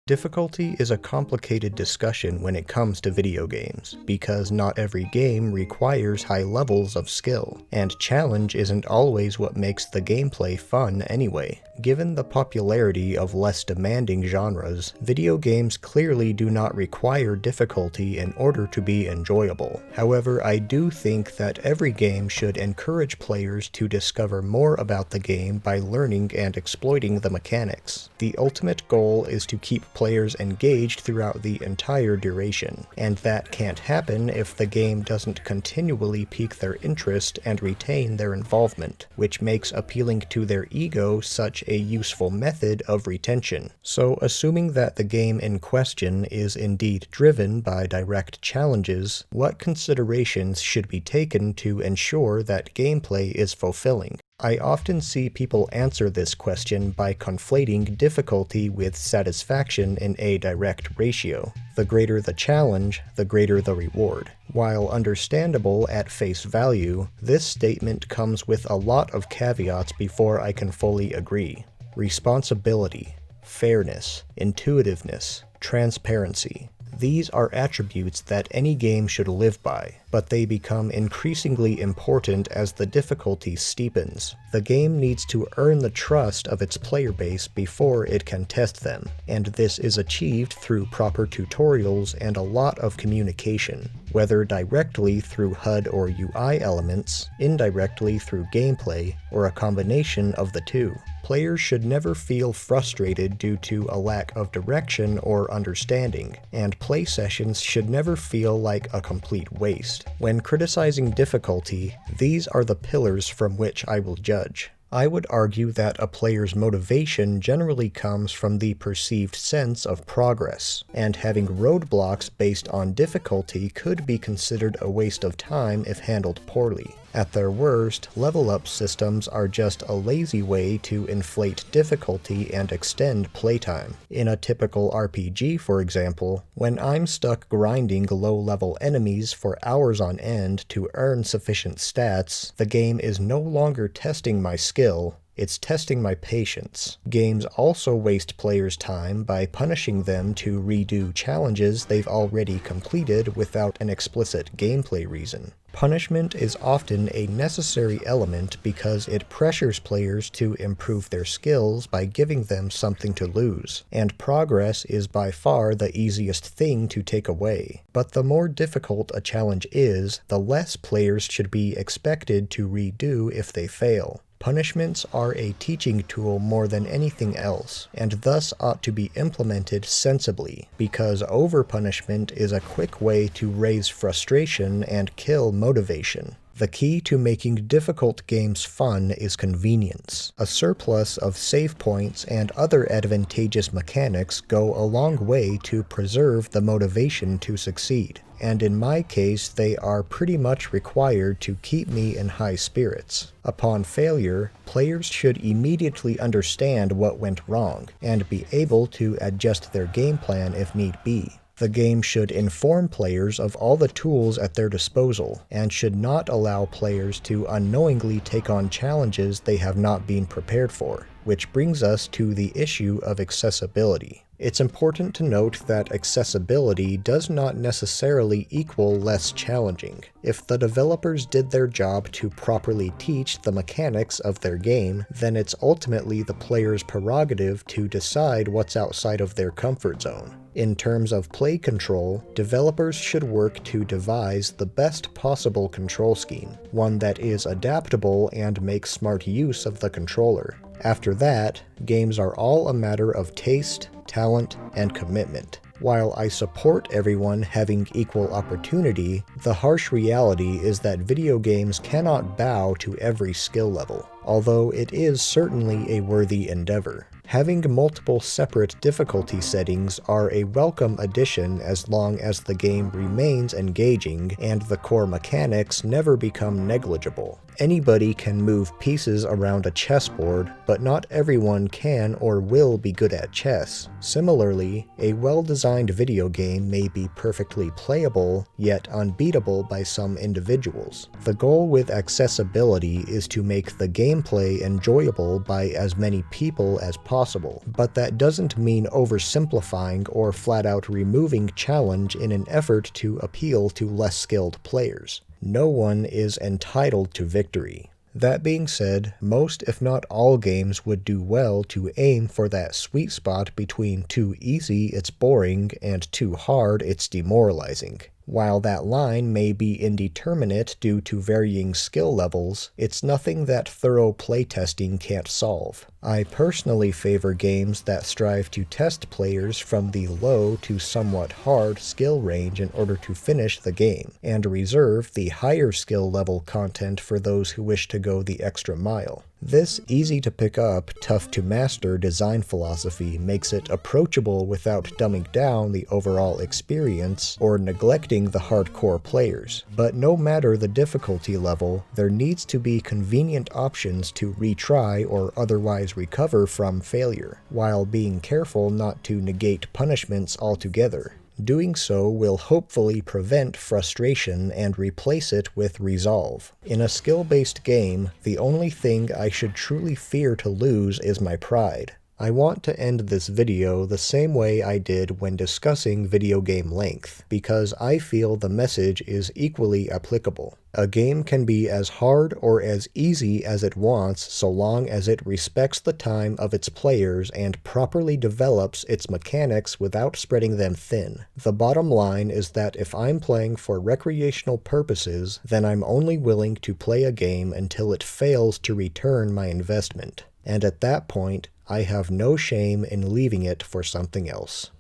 Difficulty is a complicated discussion when it comes to video games, because not every game requires high levels of skill, and challenge isn't always what makes the gameplay fun anyway. Given the popularity of less demanding genres, video games clearly do not require difficulty in order to be enjoyable. However, I do think that every game should encourage players to discover more about the game by learning and exploiting the mechanics. The ultimate goal is to keep players engaged throughout the entire duration, and that can't happen if the game doesn't continually pique their interest and retain their involvement, which makes appealing to their ego such a useful method of retention. So, assuming that the game in question is indeed driven by direct challenges, what considerations should be taken to ensure that gameplay is fulfilling? I often see people answer this question by conflating difficulty with satisfaction in a direct ratio. The greater the challenge, the greater the reward. While understandable at face value, this statement comes with a lot of caveats before I can fully agree. Responsibility, fairness, intuitiveness, transparency. These are attributes that any game should live by, but they become increasingly important as the difficulty steepens. The game needs to earn the trust of its player base before it can test them, and this is achieved through proper tutorials and a lot of communication, whether directly through HUD or UI elements, indirectly through gameplay, or a combination of the two. Players should never feel frustrated due to a lack of direction or understanding, and play sessions should never feel like a complete waste. When criticizing difficulty, these are the pillars from which I will judge. I would argue that a player's motivation generally comes from the perceived sense of progress, and having roadblocks based on difficulty could be considered a waste of time if handled poorly. At their worst, level-up systems are just a lazy way to inflate difficulty and extend playtime. In a typical RPG, for example, when I'm stuck grinding low-level enemies for hours on end to earn sufficient stats, the game is no longer testing my skill, it's testing my patience. Games also waste players' time by punishing them to redo challenges they've already completed without an explicit gameplay reason. Punishment is often a necessary element because it pressures players to improve their skills by giving them something to lose, and progress is by far the easiest thing to take away. But the more difficult a challenge is, the less players should be expected to redo if they fail. Punishments are a teaching tool more than anything else, and thus ought to be implemented sensibly, because over-punishment is a quick way to raise frustration and kill motivation. The key to making difficult games fun is convenience. A surplus of save points and other advantageous mechanics go a long way to preserve the motivation to succeed, and in my case they are pretty much required to keep me in high spirits. Upon failure, players should immediately understand what went wrong, and be able to adjust their game plan if need be. The game should inform players of all the tools at their disposal, and should not allow players to unknowingly take on challenges they have not been prepared for, which brings us to the issue of accessibility. It's important to note that accessibility does not necessarily equal less challenging. If the developers did their job to properly teach the mechanics of their game, then it's ultimately the player's prerogative to decide what's outside of their comfort zone. In terms of play control, developers should work to devise the best possible control scheme, one that is adaptable and makes smart use of the controller. After that, games are all a matter of taste, talent, and commitment. While I support everyone having equal opportunity, the harsh reality is that video games cannot bow to every skill level, although it is certainly a worthy endeavor. Having multiple separate difficulty settings are a welcome addition as long as the game remains engaging and the core mechanics never become negligible. Anybody can move pieces around a chessboard, but not everyone can or will be good at chess. Similarly, a well-designed video game may be perfectly playable, yet unbeatable by some individuals. The goal with accessibility is to make the gameplay enjoyable by as many people as possible, but that doesn't mean oversimplifying or flat-out removing challenge in an effort to appeal to less skilled players. No one is entitled to victory. That being said, most if not all games would do well to aim for that sweet spot between too easy it's boring and too hard it's demoralizing. While that line may be indeterminate due to varying skill levels, it's nothing that thorough playtesting can't solve. I personally favor games that strive to test players from the low to somewhat hard skill range in order to finish the game, and reserve the higher skill level content for those who wish to go the extra mile. This easy-to-pick-up, tough-to-master design philosophy makes it approachable without dumbing down the overall experience or neglecting the hardcore players. But no matter the difficulty level, there needs to be convenient options to retry or otherwise recover from failure, while being careful not to negate punishments altogether. Doing so will hopefully prevent frustration and replace it with resolve. In a skill-based game, the only thing I should truly fear to lose is my pride. I want to end this video the same way I did when discussing video game length, because I feel the message is equally applicable. A game can be as hard or as easy as it wants so long as it respects the time of its players and properly develops its mechanics without spreading them thin. The bottom line is that if I'm playing for recreational purposes, then I'm only willing to play a game until it fails to return my investment. And at that point, I have no shame in leaving it for something else.